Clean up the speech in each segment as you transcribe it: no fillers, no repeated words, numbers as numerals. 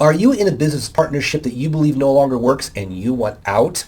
Are you in a business partnership that you believe no longer works and you want out?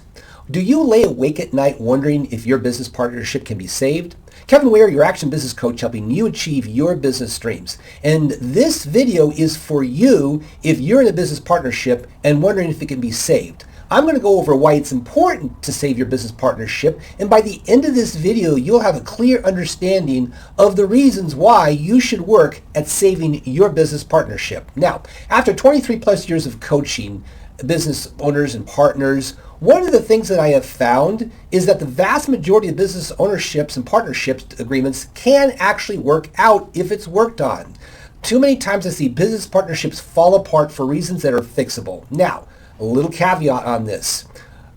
Do you lay awake at night wondering if your business partnership can be saved? Kevin Weir, your action business coach, helping you achieve your business dreams. And this video is for you if you're in a business partnership and wondering if it can be saved. I'm going to go over why it's important to save your business partnership, and by the end of this video, you'll have a clear understanding of the reasons why you should work at saving your business partnership. Now, after 23 plus years of coaching business owners and partners, one of the things that I have found is that the vast majority of business ownerships and partnerships agreements can actually work out if it's worked on. Too many times I see business partnerships fall apart for reasons that are fixable. Now, a little caveat on this.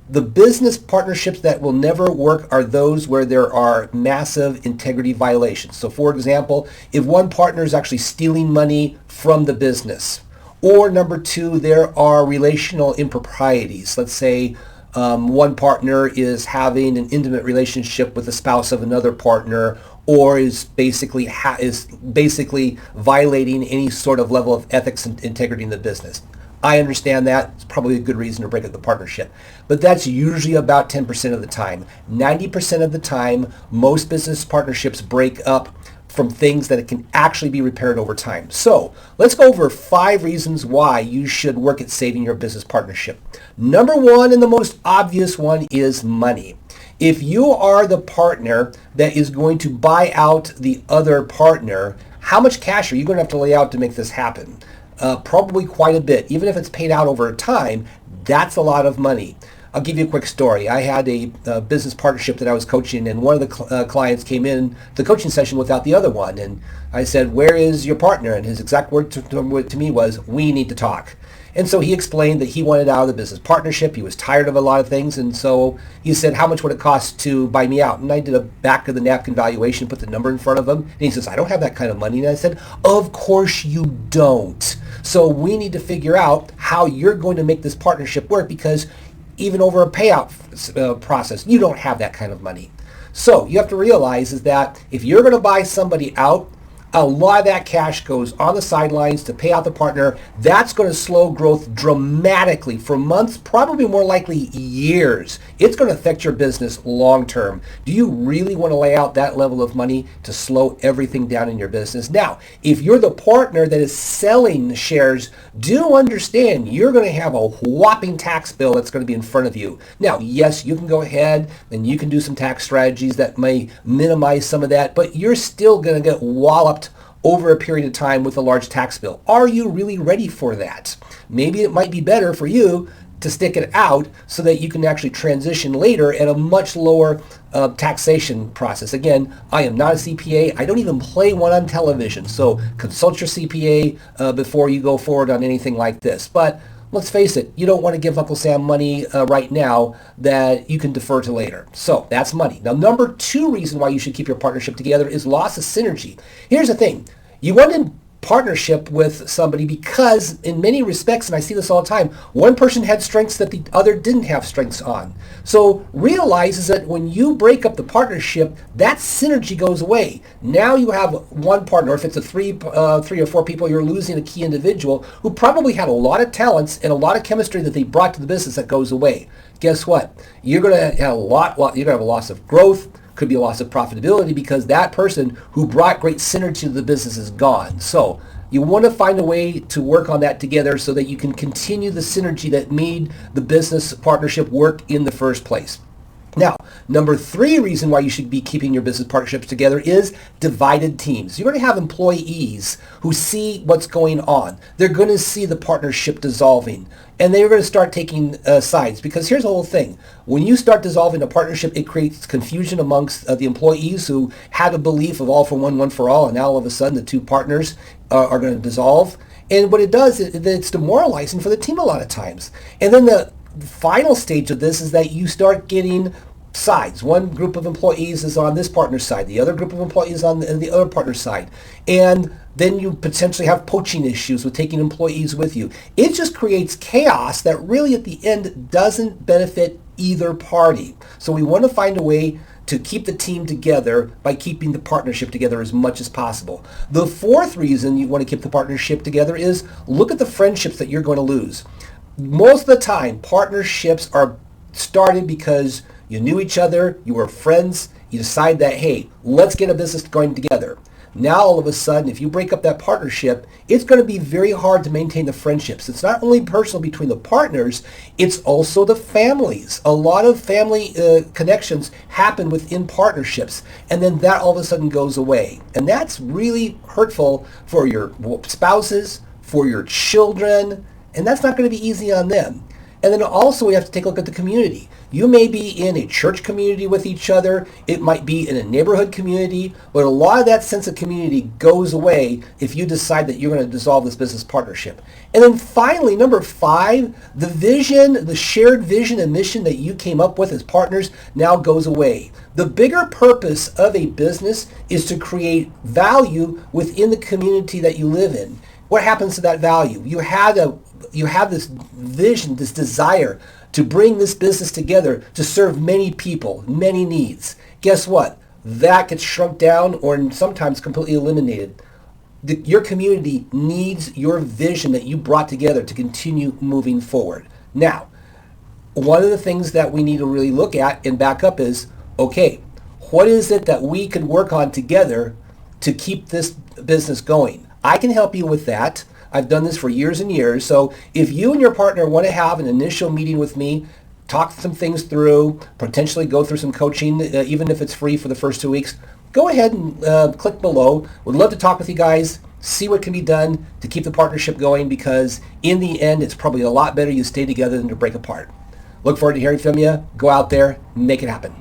The business partnerships that will never work are those where there are massive integrity violations. So for example, if one partner is actually stealing money from the business, or number two, there are relational improprieties. Let's say one partner is having an intimate relationship with the spouse of another partner, or is basically violating any sort of level of ethics and integrity in the business. I understand that. It's probably a good reason to break up the partnership. But that's usually about 10% of the time. 90% of the time, most business partnerships break up from things that it can actually be repaired over time. So let's go over 5 reasons why you should work at saving your business partnership. Number one, and the most obvious one, is money. If you are the partner that is going to buy out the other partner, how much cash are you going to have to lay out to make this happen? Probably quite a bit. Even if it's paid out over time, that's a lot of money. I'll give you a quick story. I had a business partnership that I was coaching, and one of the clients came in the coaching session without the other one. And I said, "Where is your partner?" And his exact word to me was, "We need to talk." And so he explained that he wanted out of the business partnership. He was tired of a lot of things. And so he said, "How much would it cost to buy me out?" And I did a back of the napkin valuation, put the number in front of him. And he says, "I don't have that kind of money." And I said, "Of course you don't. So we need to figure out how you're going to make this partnership work, because even over a payout process, you don't have that kind of money." So you have to realize is that if you're going to buy somebody out, a lot of that cash goes on the sidelines to pay out the partner. That's going to slow growth dramatically for months, probably more likely years. It's going to affect your business long term. Do you really want to lay out that level of money to slow everything down in your business? Now, if you're the partner that is selling shares, do understand you're going to have a whopping tax bill that's going to be in front of you. Now, yes, you can go ahead and you can do some tax strategies that may minimize some of that, but you're still going to get walloped over a period of time with a large tax bill. Are you really ready for that? Maybe it might be better for you to stick it out so that you can actually transition later at a much lower taxation process. Again, I am not a CPA. I don't even play one on television. So consult your CPA before you go forward on anything like this. But let's face it, you don't want to give Uncle Sam money right now that you can defer to later. So that's money. Now, number 2 reason why you should keep your partnership together is loss of synergy. Here's the thing. You want to partnership with somebody because in many respects, and I see this all the time, one person had strengths that the other didn't have strengths on. So realize is that when you break up the partnership, that synergy goes away. Now you have one partner. If it's a three or four people, you're losing a key individual who probably had a lot of talents and a lot of chemistry that they brought to the business that goes away. Guess what? You're going to have you're going to have a loss of growth. Could be a loss of profitability because that person who brought great synergy to the business is gone. So you want to find a way to work on that together so that you can continue the synergy that made the business partnership work in the first place. Now, number 3 reason why you should be keeping your business partnerships together is divided teams. You're going to have employees who see what's going on. They're going to see the partnership dissolving, and they're going to start taking sides, because here's the whole thing. When you start dissolving a partnership, it creates confusion amongst the employees who had a belief of all for one, one for all, and now all of a sudden the 2 partners are going to dissolve. And what it does, it's demoralizing for the team a lot of times. And then the final stage of this is that you start getting sides. One group of employees is on this partner's side. The other group of employees on the other partner's side. And then you potentially have poaching issues with taking employees with you. It just creates chaos that really at the end doesn't benefit either party. So we want to find a way to keep the team together by keeping the partnership together as much as possible. The fourth reason you want to keep the partnership together is look at the friendships that you're going to lose. Most of the time, partnerships are started because you knew each other, you were friends, you decide that, hey, let's get a business going together. Now, all of a sudden, if you break up that partnership, it's going to be very hard to maintain the friendships. It's not only personal between the partners, it's also the families. A lot of family connections happen within partnerships, and then that all of a sudden goes away. And that's really hurtful for your spouses, for your children, and that's not going to be easy on them. And then also we have to take a look at the community. You may be in a church community with each other. It might be in a neighborhood community, but a lot of that sense of community goes away if you decide that you're going to dissolve this business partnership. And then finally, number 5, the vision, the shared vision and mission that you came up with as partners now goes away. The bigger purpose of a business is to create value within the community that you live in. What happens to that value? You have this vision, this desire to bring this business together to serve many people, many needs. Guess what? That gets shrunk down or sometimes completely eliminated. Your community needs your vision that you brought together to continue moving forward. Now, one of the things that we need to really look at and back up is, okay, what is it that we can work on together to keep this business going? I can help you with that. I've done this for years and years. So if you and your partner want to have an initial meeting with me, talk some things through, potentially go through some coaching, even if it's free for the first 2 weeks, go ahead and click below. Would love to talk with you guys, see what can be done to keep the partnership going, because in the end, it's probably a lot better you stay together than to break apart. Look forward to hearing from you. Go out there, make it happen.